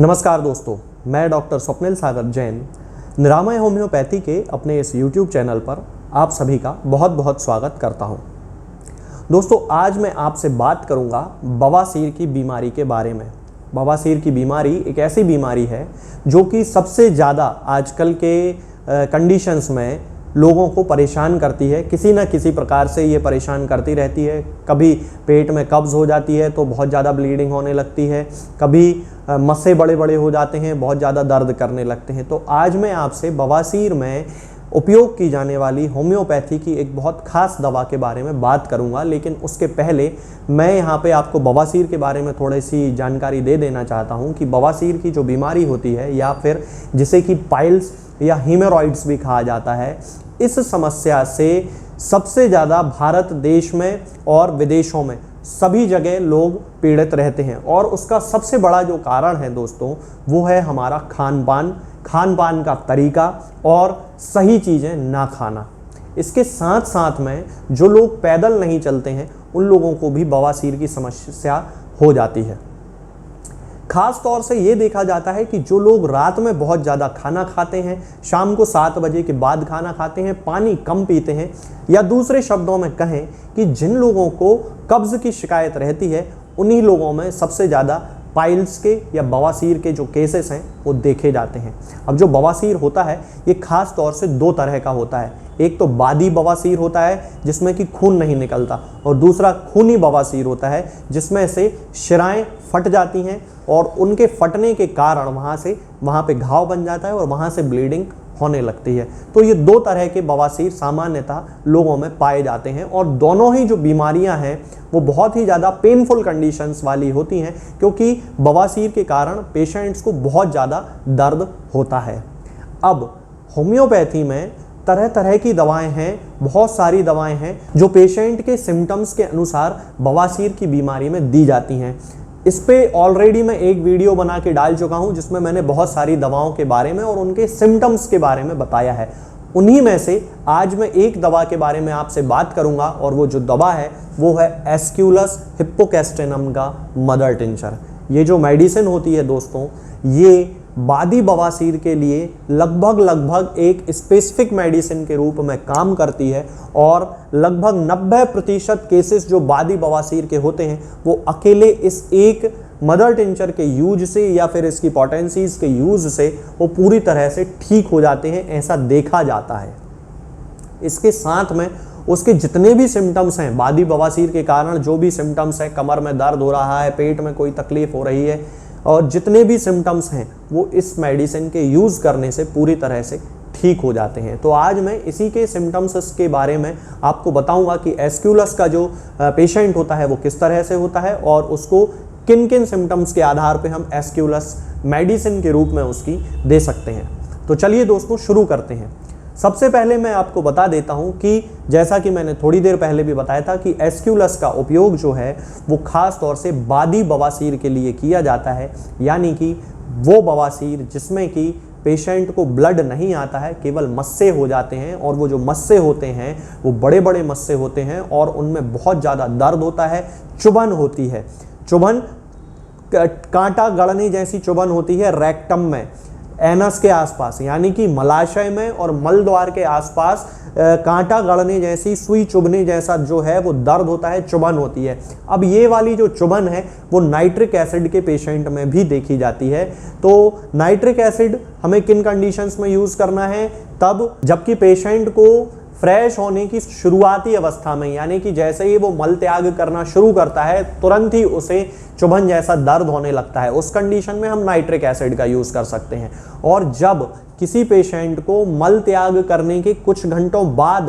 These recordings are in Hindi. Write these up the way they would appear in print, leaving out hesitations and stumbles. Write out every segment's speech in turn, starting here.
नमस्कार दोस्तों, मैं डॉक्टर स्वप्निल सागर जैन निरामय होम्योपैथी के अपने इस YouTube चैनल पर आप सभी का बहुत बहुत स्वागत करता हूं। दोस्तों, आज मैं आपसे बात करूंगा बवासीर की बीमारी के बारे में। बवासीर की बीमारी एक ऐसी बीमारी है जो कि सबसे ज़्यादा आजकल के कंडीशंस में लोगों को परेशान करती है। किसी न किसी प्रकार से ये परेशान करती रहती है। कभी पेट में कब्ज़ हो जाती है तो बहुत ज़्यादा ब्लीडिंग होने लगती है, कभी मस्से बड़े बड़े हो जाते हैं, बहुत ज़्यादा दर्द करने लगते हैं। तो आज मैं आपसे बवासीर में उपयोग की जाने वाली होम्योपैथी की एक बहुत ख़ास दवा के बारे में बात करूंगा। लेकिन उसके पहले मैं यहाँ पे आपको बवासीर के बारे में थोड़ी सी जानकारी दे देना चाहता हूँ कि बवासीर की जो बीमारी होती है, या फिर जिसे कि पाइल्स या हीमोरॉइड्स भी कहा जाता है, इस समस्या से सबसे ज़्यादा भारत देश में और विदेशों में सभी जगह लोग पीड़ित रहते हैं। और उसका सबसे बड़ा जो कारण है दोस्तों, वो है हमारा खान पान का तरीका और सही चीज़ें ना खाना। इसके साथ साथ में जो लोग पैदल नहीं चलते हैं, उन लोगों को भी बवासीर की समस्या हो जाती है। खास तौर से ये देखा जाता है कि जो लोग रात में बहुत ज़्यादा खाना खाते हैं, शाम को 7 बजे के बाद खाना खाते हैं, पानी कम पीते हैं, या दूसरे शब्दों में कहें कि जिन लोगों को कब्ज़ की शिकायत रहती है, उन्हीं लोगों में सबसे ज़्यादा पाइल्स के या बवासीर के जो केसेस हैं वो देखे जाते हैं। अब जो बवासीर होता है ये खास तौर से 2 तरह का होता है। एक तो बादी बवासीर होता है जिसमें कि खून नहीं निकलता, और दूसरा खूनी बवासीर होता है जिसमें से शिराएं फट जाती हैं और उनके फटने के कारण वहाँ पे घाव बन जाता है और वहाँ से ब्लीडिंग होने लगती है। तो ये 2 तरह के बवासीर सामान्यतः लोगों में पाए जाते हैं, और दोनों ही जो बीमारियां हैं वो बहुत ही ज़्यादा पेनफुल कंडीशंस वाली होती हैं, क्योंकि बवासीर के कारण पेशेंट्स को बहुत ज़्यादा दर्द होता है। अब होम्योपैथी में तरह तरह की दवाएं हैं, बहुत सारी दवाएं हैं जो पेशेंट के सिम्टम्स के अनुसार बवासीर की बीमारी में दी जाती हैं। इस पे ऑलरेडी मैं एक वीडियो बना के डाल चुका हूं जिसमें मैंने बहुत सारी दवाओं के बारे में और उनके सिम्टम्स के बारे में बताया है। उन्हीं में से आज मैं एक दवा के बारे में आपसे बात करूंगा, और वो जो दवा है वो है एस्क्यूलस हिप्पोकैस्टेनम का मदर टिंचर। ये जो मेडिसिन होती है दोस्तों, ये बादी बवासीर के लिए लगभग एक स्पेसिफिक मेडिसिन के रूप में काम करती है, और लगभग 90% केसेस जो बादी बवासीर के होते हैं वो अकेले इस एक मदर टिंचर के यूज से या फिर इसकी पोटेंसीज के यूज से वो पूरी तरह से ठीक हो जाते हैं, ऐसा देखा जाता है। इसके साथ में उसके जितने भी सिम्टम्स हैं, बादी बवासीर के कारण जो भी सिम्टम्स हैं, कमर में दर्द हो रहा है, पेट में कोई तकलीफ हो रही है, और जितने भी सिम्टम्स हैं वो इस मेडिसिन के यूज़ करने से पूरी तरह से ठीक हो जाते हैं। तो आज मैं इसी के सिम्टम्स के बारे में आपको बताऊंगा कि एस्क्यूलस का जो पेशेंट होता है वो किस तरह से होता है, और उसको किन किन सिम्टम्स के आधार पे हम एस्क्यूलस मेडिसिन के रूप में उसकी दे सकते हैं। तो चलिए दोस्तों शुरू करते हैं। सबसे पहले मैं आपको बता देता हूं कि जैसा कि मैंने थोड़ी देर पहले भी बताया था कि एस्क्यूलस का उपयोग जो है वो खास तौर से बादी बवासीर के लिए किया जाता है, यानी कि वो बवासीर जिसमें कि पेशेंट को ब्लड नहीं आता है, केवल मस्से हो जाते हैं, और वो जो मस्से होते हैं वो बड़े बड़े मस्से होते हैं और उनमें बहुत ज़्यादा दर्द होता है, चुभन होती है। चुभन कांटा गड़ने जैसी चुभन होती है रेक्टम में, एनस के आसपास, यानी कि मलाशय में और मलद्वार के आसपास कांटा गड़ने जैसी, सुई चुभने जैसा जो है वो दर्द होता है, चुभन होती है। अब ये वाली जो चुभन है वो नाइट्रिक एसिड के पेशेंट में भी देखी जाती है। तो नाइट्रिक एसिड हमें किन कंडीशंस में यूज़ करना है? तब जबकि पेशेंट को फ्रेश होने की शुरुआती अवस्था में, यानी कि जैसे ही वो मल त्याग करना शुरू करता है तुरंत ही उसे चुभन जैसा दर्द होने लगता है, उस कंडीशन में हम नाइट्रिक एसिड का यूज़ कर सकते हैं। और जब किसी पेशेंट को मल त्याग करने के कुछ घंटों बाद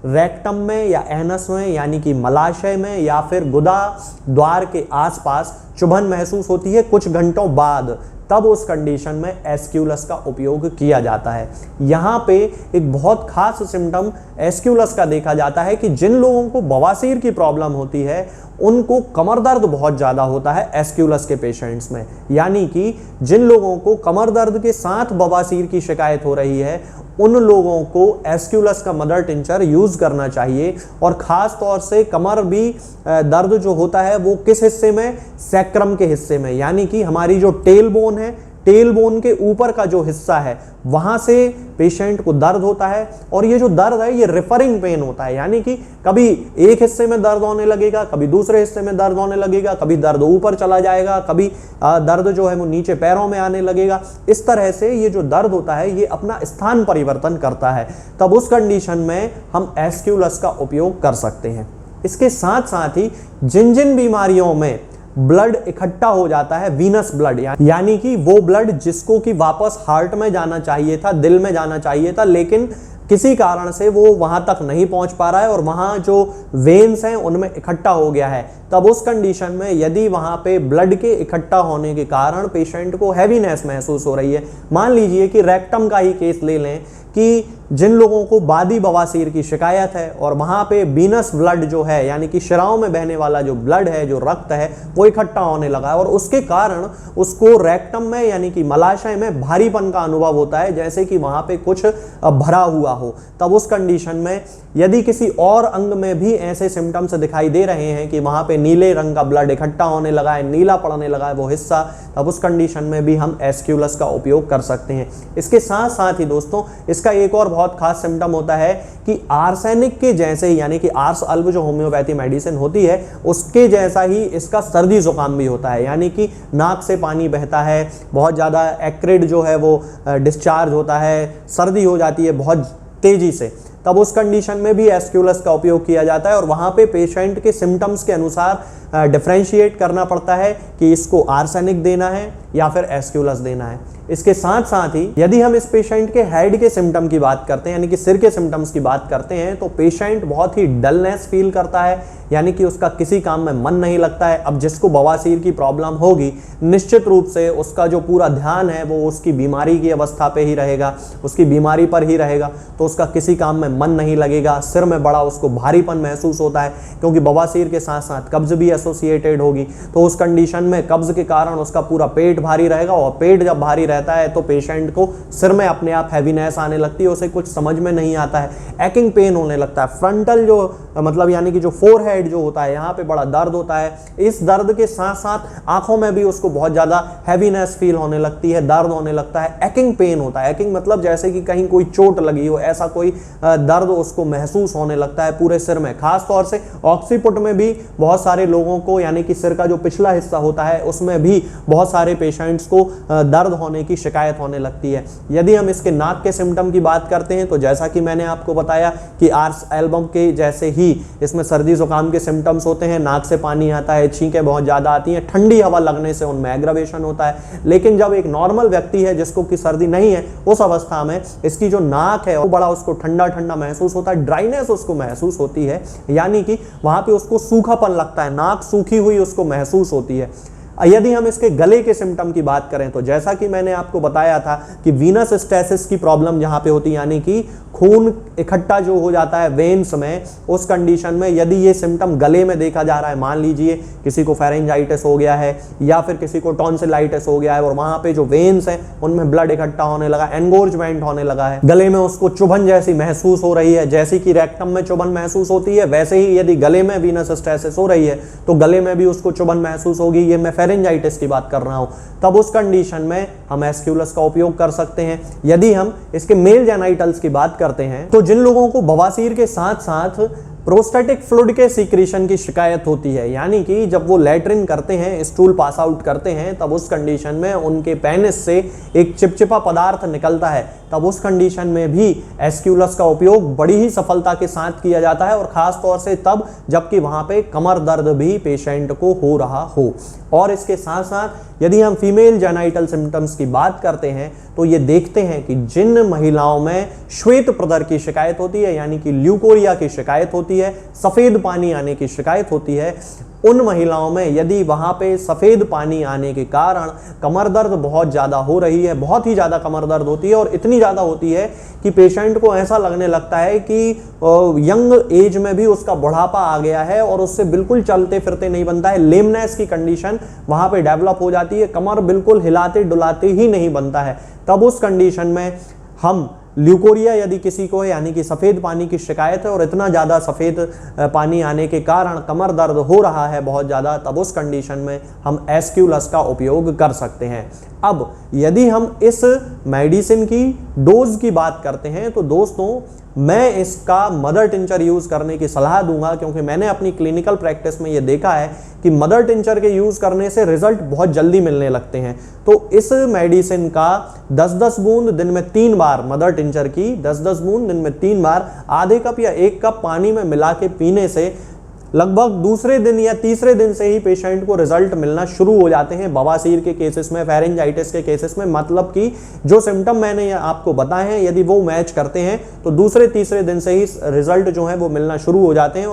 रेक्टम में या एनस में, यानी कि मलाशय में या फिर गुदा द्वार के आसपास चुभन महसूस होती है कुछ घंटों बाद, तब उस कंडीशन में एस्क्यूलस का उपयोग किया जाता है। यहाँ पे एक बहुत खास सिम्टम एस्क्यूलस का देखा जाता है कि जिन लोगों को बवासीर की प्रॉब्लम होती है उनको कमर दर्द बहुत ज़्यादा होता है एस्क्यूलस के पेशेंट्स में, यानी कि जिन लोगों को कमर दर्द के साथ बवासीर की शिकायत हो रही है उन लोगों को एस्क्यूलस का मदर टिंचर यूज़ करना चाहिए। और ख़ास तौर से कमर भी दर्द जो होता है वो किस हिस्से में, सैक्रम के हिस्से में, यानी कि हमारी जो टेल बोन है, टेल बोन के ऊपर का जो हिस्सा है वहां से पेशेंट को दर्द होता है। और ये जो दर्द है ये रेफरिंग पेन होता है, यानी कि कभी एक हिस्से में दर्द होने लगेगा, कभी दूसरे हिस्से में दर्द होने लगेगा, कभी दर्द ऊपर चला जाएगा, कभी दर्द जो है वो नीचे पैरों में आने लगेगा। इस तरह से ये जो दर्द होता है ये अपना स्थान परिवर्तन करता है। तब उस कंडीशन में हम एस्क्यूलस का उपयोग कर सकते हैं। इसके साथ साथ ही जिन जिन बीमारियों में ब्लड इकट्ठा हो जाता है, वीनस ब्लड, यानी कि वो ब्लड जिसको कि वापस हार्ट में जाना चाहिए था, दिल में जाना चाहिए था, लेकिन किसी कारण से वो वहां तक नहीं पहुंच पा रहा है और वहां जो वेन्स हैं उनमें इकट्ठा हो गया है, तब उस कंडीशन में यदि वहां पे ब्लड के इकट्ठा होने के कारण पेशेंट को हैवीनेस महसूस हो रही है, मान लीजिए कि रेक्टम का ही केस ले लें कि जिन लोगों को बादी बवासीर की शिकायत है और वहां पे वीनस ब्लड जो है, यानी कि शिराओं में बहने वाला जो ब्लड है, जो रक्त है, वो इकट्ठा होने लगा है और उसके कारण उसको रेक्टम में यानी कि मलाशय में भारीपन का अनुभव होता है, जैसे कि वहां पे कुछ भरा हुआ हो। तब उस कंडीशन में यदि किसी और अंग में भी ऐसे सिम्टम्स दिखाई दे रहे हैं कि वहां पे नीले रंग का ब्लड इकट्ठा होने लगा है, नीला पड़ने लगा है वो हिस्सा, तब उस कंडीशन में भी हम एस्क्यूलस का उपयोग कर सकते हैं। इसके साथ साथ ही दोस्तों इसका एक और बहुत खास सिम्टम होता है कि आर्सेनिक के जैसे ही, यानी कि आर्स अल्ब जो होम्योपैथी मेडिसिन होती है उसके जैसा ही इसका सर्दी जुकाम भी होता है, यानी कि नाक से पानी बहता है, बहुत ज़्यादा एक्रिड जो है वो डिस्चार्ज होता है, सर्दी हो जाती है बहुत तेजी से। तब उस कंडीशन में भी एस्क्यूलस का उपयोग किया जाता है और वहाँ पे पेशेंट के सिम्टम्स के अनुसार डिफरेंशिएट करना पड़ता है कि इसको आर्सेनिक देना है या फिर एस्क्यूलस देना है। इसके साथ साथ ही यदि हम इस पेशेंट के हेड के सिम्टम की बात करते हैं, यानी कि सिर के सिम्टम्स की बात करते हैं, तो पेशेंट बहुत ही डलनेस फील करता है, यानी कि उसका किसी काम में मन नहीं लगता है। अब जिसको बवासीर की प्रॉब्लम होगी निश्चित रूप से उसका जो पूरा ध्यान है वो उसकी बीमारी की अवस्था पे ही रहेगा, उसकी बीमारी पर ही रहेगा, तो उसका किसी काम में मन नहीं लगेगा, सिर में बड़ा उसको भारीपन महसूस होता है, क्योंकि बवासीर के साथ साथ कब्ज भी एसोसिएटेड होगी। तो उस कंडीशन में कब्ज के कारण उसका पूरा पेट भारी रहेगा और पेट जब भारी रहता है तो पेशेंट को सिर में अपने आप हैवीनेस आने लगती है, उसे कुछ समझ में नहीं आता है, एक्किंग पेन होने लगता है, फ्रंटल जो मतलब यानी कि जो फोरहेड जो होता है यहाँ पे बड़ा दर्द होता है। इस दर्द के साथ साथ आंखों में भी उसको बहुत ज्यादा हैवीनेस फील होने लगती है, दर्द होने लगता है, एक्किंग पेन होता है। एक्किंग मतलब जैसे कि कहीं कोई चोट लगी हो, ऐसा कोई दर्द उसको महसूस होने लगता है पूरे सिर में। खास तौर से ऑक्सीपुट में भी बहुत सारे लोगों को, यानी कि सिर का जो पिछला हिस्सा होता है उसमें भी बहुत सारे पेशेंट्स को दर्द होने की शिकायत होने लगती है। यदि हम इसके नाक के सिम्टम की बात करते हैं तो जैसा कि मैंने आपको बताया कि आर्स एल्बम के जैसे ही इसमें सर्दी जुकाम के सिम्टम्स होते हैं, नाक से पानी आता है, छींकें बहुत ज़्यादा आती हैं, ठंडी हवा लगने से उनमें एग्रावेशन होता है। लेकिन जब एक नॉर्मल व्यक्ति है जिसको कि सर्दी नहीं है, उस अवस्था में इसकी जो नाक है वो बड़ा उसको ठंडा ठंडा महसूस होता है, ड्राइनेस उसको महसूस होती है, यानी कि वहाँ पे उसको सूखापन लगता है, नाक सूखी हुई उसको महसूस होती है। यदि हम इसके गले के सिम्टम की बात करें तो जैसा कि मैंने आपको बताया था कि वीनस स्टेसिस की प्रॉब्लम जहाँ पे होती है, यानी कि खून इकट्ठा जो हो जाता है वेन्स में, उस कंडीशन में यदि ये सिम्टम गले में देखा जा रहा है, मान लीजिए किसी को फेरेंजाइटिस हो गया है या फिर किसी को टॉन्सिलाइटिस हो गया है और वहाँ पे जो वेन्स हैं उनमें ब्लड इकट्ठा होने लगा, एनगोर्जमेंट होने लगा है, गले में उसको चुभन जैसी महसूस हो रही है, जैसी कि रेक्टम में चुभन महसूस होती है वैसे ही यदि गले में वीनस स्टेसिस हो रही है तो गले में भी उसको चुभन महसूस होगी। ये मैं फेरेंजाइटिस की बात कर रहा हूँ। तब उस कंडीशन में हम एस्क्यूलस का उपयोग कर सकते हैं। यदि हम इसके मेल जेनाइटल्स की बात करते हैं तो जिन लोगों को बवासीर के साथ साथ प्रोस्टेटिक फ्लूइड के सीक्रेशन की शिकायत होती है, यानी कि जब वो लैट्रिन करते हैं, स्टूल पास आउट करते हैं, तब उस कंडीशन में उनके पेनिस से एक चिपचिपा पदार्थ निकलता है, तब उस कंडीशन में भी एस्क्यूलस का उपयोग बड़ी ही सफलता के साथ किया जाता है और खास तौर से तब जबकि वहाँ पे कमर दर्द भी पेशेंट को हो रहा हो। और इसके साथ साथ यदि हम फीमेल जेनाइटल सिम्टम्स की बात करते हैं तो ये देखते हैं कि जिन महिलाओं में श्वेत प्रदर की शिकायत होती है, यानी कि ल्यूकोरिया की शिकायत होती है, सफ़ेद पानी आने की शिकायत होती है, उन महिलाओं में यदि वहाँ पे सफ़ेद पानी आने के कारण कमर दर्द बहुत ज़्यादा हो रही है, बहुत ही ज़्यादा कमर दर्द होती है और इतनी ज़्यादा होती है कि पेशेंट को ऐसा लगने लगता है कि यंग एज में भी उसका बुढ़ापा आ गया है और उससे बिल्कुल चलते फिरते नहीं बनता है, लेमनेस की कंडीशन वहाँ पे डेवलप हो जाती है, कमर बिल्कुल हिलाते डुलाते ही नहीं बनता है। तब उस कंडीशन में हम ल्यूकोरिया यदि किसी को है, यानी कि सफ़ेद पानी की शिकायत है और इतना ज़्यादा सफ़ेद पानी आने के कारण कमर दर्द हो रहा है बहुत ज़्यादा, तब उस कंडीशन में हम एस्क्यूलस का उपयोग कर सकते हैं। अब यदि हम इस मेडिसिन की डोज की बात करते हैं तो दोस्तों मैं इसका मदर टिंचर यूज़ करने की सलाह दूंगा, क्योंकि मैंने अपनी क्लिनिकल प्रैक्टिस में ये देखा है कि मदर टिंचर के यूज़ करने से रिजल्ट बहुत जल्दी मिलने लगते हैं। तो इस मेडिसिन का 10-10 बूंद दिन में 3 बार, मदर टिंचर की 10-10 बूंद दिन में 3 बार आधे कप या 1 कप पानी में मिला के पीने से लगभग दूसरे दिन या तीसरे दिन से ही पेशेंट को रिजल्ट मिलना शुरू हो जाते हैं बवासीर के केसेस में, फेरेंजाइटिस के केसेस में। मतलब कि जो सिम्टम मैंने आपको बताए हैं यदि वो मैच करते हैं तो दूसरे तीसरे दिन से ही रिजल्ट जो है वो मिलना शुरू हो जाते हैं।